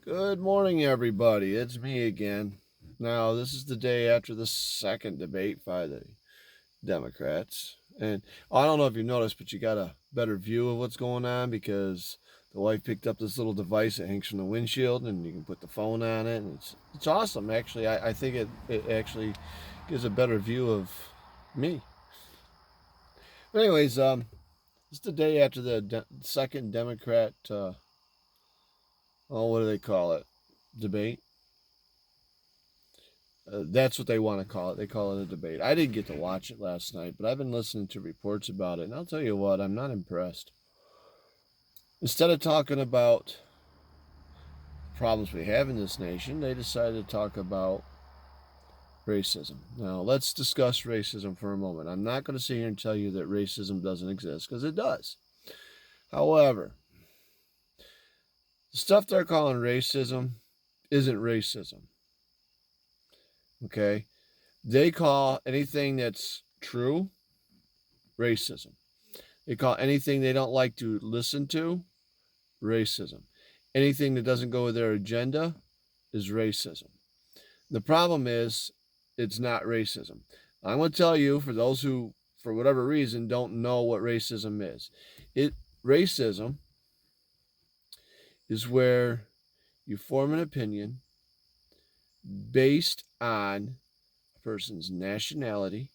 Good morning, everybody. It's me again. Now, this is the day after the second debate by the Democrats. And I don't know if you noticed, but you got a better view of what's going on because the wife picked up this little device that hangs from the windshield and you can put the phone on it. And it's awesome, actually. I think it actually gives a better view of me. But, anyways, it's the day after the second Democrat, what do they call it? Debate. That's what they want to call it. They call it a debate. I didn't get to watch it last night, but I've been listening to reports about it, and I'll tell you what, I'm not impressed. Instead of talking about problems we have in this nation, they decided to talk about racism. Now, let's discuss racism for a moment. I'm not going to sit here and tell you that racism doesn't exist, because it does. However, the stuff they're calling racism isn't racism. Okay? They call anything that's true racism. They call anything they don't like to listen to racism. Anything that doesn't go with their agenda is racism. The problem is it's not racism. I'm going to tell you, for those who, for whatever reason, don't know what racism is. Racism is where you form an opinion based on a person's nationality,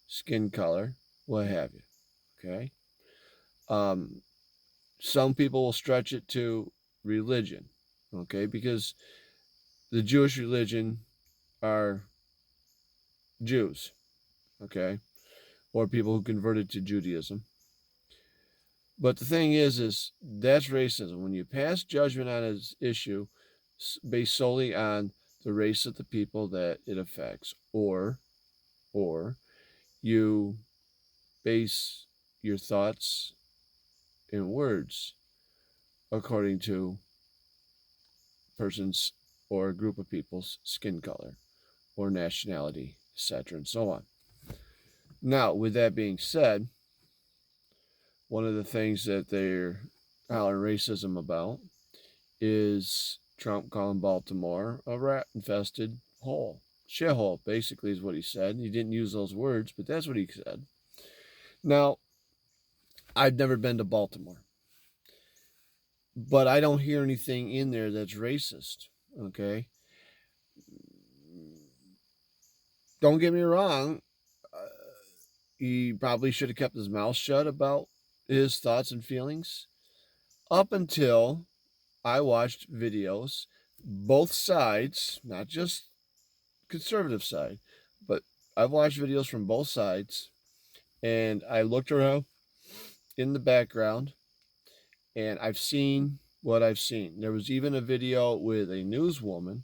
skin color, what have you. Okay? Some people will stretch it to religion, okay, because the Jewish religion are Jews, okay, or people who converted to Judaism. But the thing is that's racism. When you pass judgment on an issue based solely on the race of the people that it affects, or you base your thoughts and words according to person's or a group of people's skin color or nationality, etc., and so on. Now, with that being said, one of the things that they're hollering racism about is Trump calling Baltimore a rat-infested hole. Shithole, basically, is what he said. He didn't use those words, but that's what he said. Now, I've never been to Baltimore, but I don't hear anything in there that's racist, okay? Don't get me wrong, he probably should have kept his mouth shut about his thoughts and feelings up until I watched videos, both sides, not just conservative side, but I've watched videos from both sides, and I looked around in the background, and I've seen what I've seen. There was even a video with a newswoman,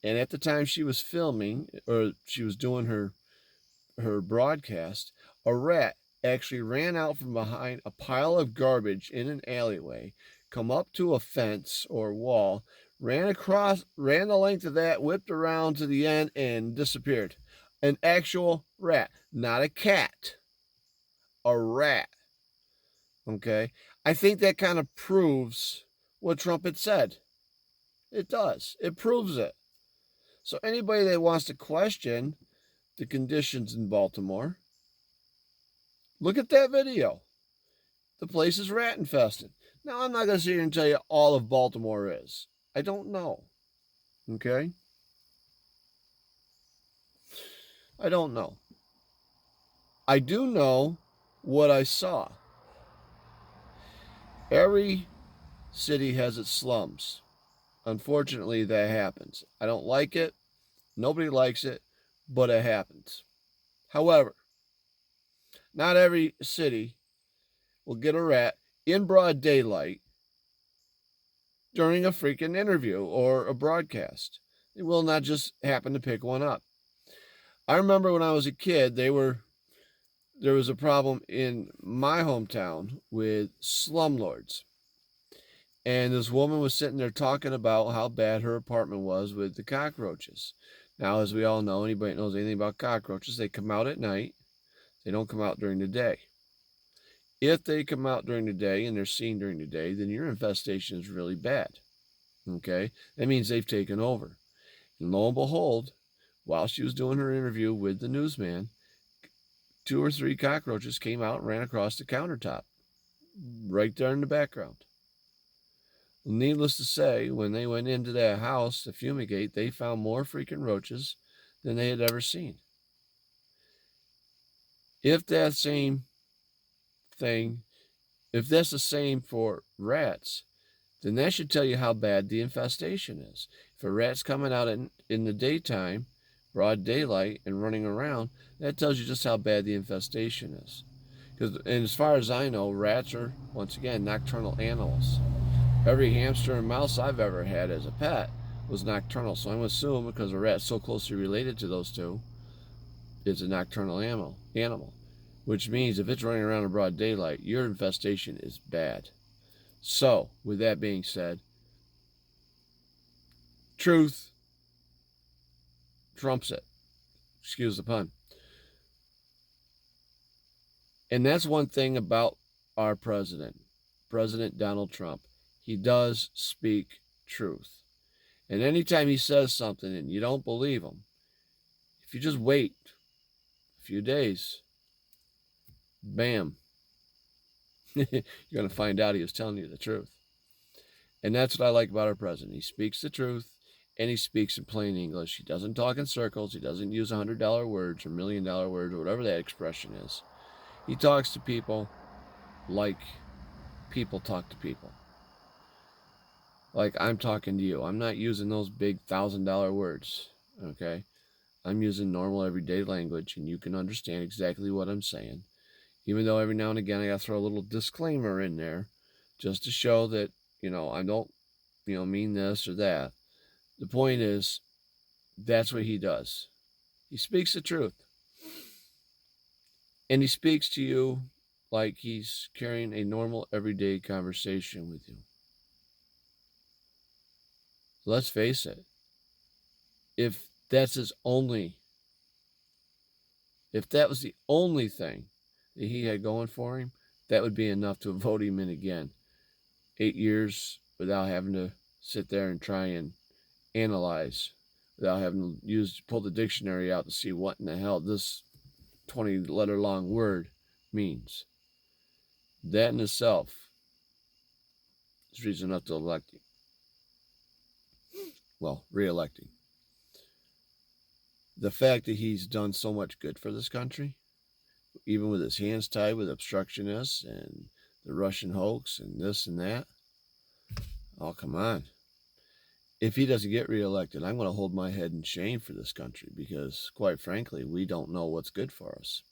and at the time she was filming, or she was doing her broadcast, a rat actually ran out from behind a pile of garbage in an alleyway, come up to a fence or wall, ran the length of that, whipped around to the end, and disappeared. An actual rat, not a cat, a rat. Okay? I think that kind of proves what Trump had said. It does. It proves it. So anybody that wants to question the conditions in Baltimore, look at that video. The place is rat infested. Now, I'm not going to sit here and tell you all of Baltimore is. I don't know. Okay? I don't know. I do know what I saw. Every city has its slums. Unfortunately, that happens. I don't like it. Nobody likes it, but it happens. However, not every city will get a rat in broad daylight during a freaking interview or a broadcast. They will not just happen to pick one up. I remember when I was a kid, there was a problem in my hometown with slumlords. And this woman was sitting there talking about how bad her apartment was with the cockroaches. Now, as we all know, anybody that knows anything about cockroaches, they come out at night. They don't come out during the day. If they come out during the day and they're seen during the day, then your infestation is really bad. Okay? That means they've taken over. And lo and behold, while she was doing her interview with the newsman, 2 or 3 cockroaches came out and ran across the countertop, right there in the background. Needless to say, when they went into that house to fumigate, they found more freaking roaches than they had ever seen. If that same thing, if that's the same for rats, then that should tell you how bad the infestation is. If a rat's coming out in the daytime, broad daylight, and running around, that tells you just how bad the infestation is. And as far as I know, rats are, once again, nocturnal animals. Every hamster and mouse I've ever had as a pet was nocturnal, so I'm going to assume, because a rat's so closely related to those two, it's a nocturnal animal. Which means if it's running around in broad daylight, your infestation is bad. So, with that being said, truth trumps it. Excuse the pun. And that's one thing about our president, President Donald Trump. He does speak truth. And anytime he says something and you don't believe him, if you just wait a few days, bam, you're going to find out he was telling you the truth. And that's what I like about our president. He speaks the truth, and he speaks in plain English. He doesn't talk in circles. He doesn't use $100 words or $1 million words or whatever that expression is. He talks to people like people talk to people. Like I'm talking to you. I'm not using those big $1,000 words, okay? I'm using normal everyday language, and you can understand exactly what I'm saying. Even though every now and again I got to throw a little disclaimer in there just to show that, I don't, mean this or that. The point is, that's what he does. He speaks the truth. And he speaks to you like he's carrying a normal everyday conversation with you. Let's face it. If that was the only thing that he had going for him, that would be enough to vote him in again. 8 years without having to sit there and try and analyze, without having to pull the dictionary out to see what in the hell this 20-letter long word means. That in itself is reason enough to elect him. Well, re-electing. The fact that he's done so much good for this country, even with his hands tied with obstructionists and the Russian hoax and this and that. Oh, come on. If he doesn't get reelected, I'm going to hold my head in shame for this country because, quite frankly, we don't know what's good for us.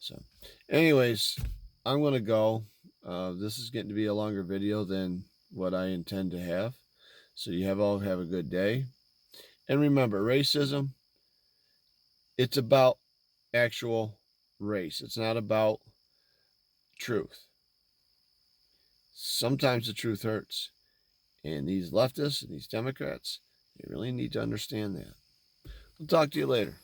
So, anyways, I'm going to go. This is getting to be a longer video than what I intend to have. So you all have a good day. And remember, racism, it's about actual race. It's not about truth. Sometimes the truth hurts. And these leftists and these Democrats, they really need to understand that. I'll talk to you later.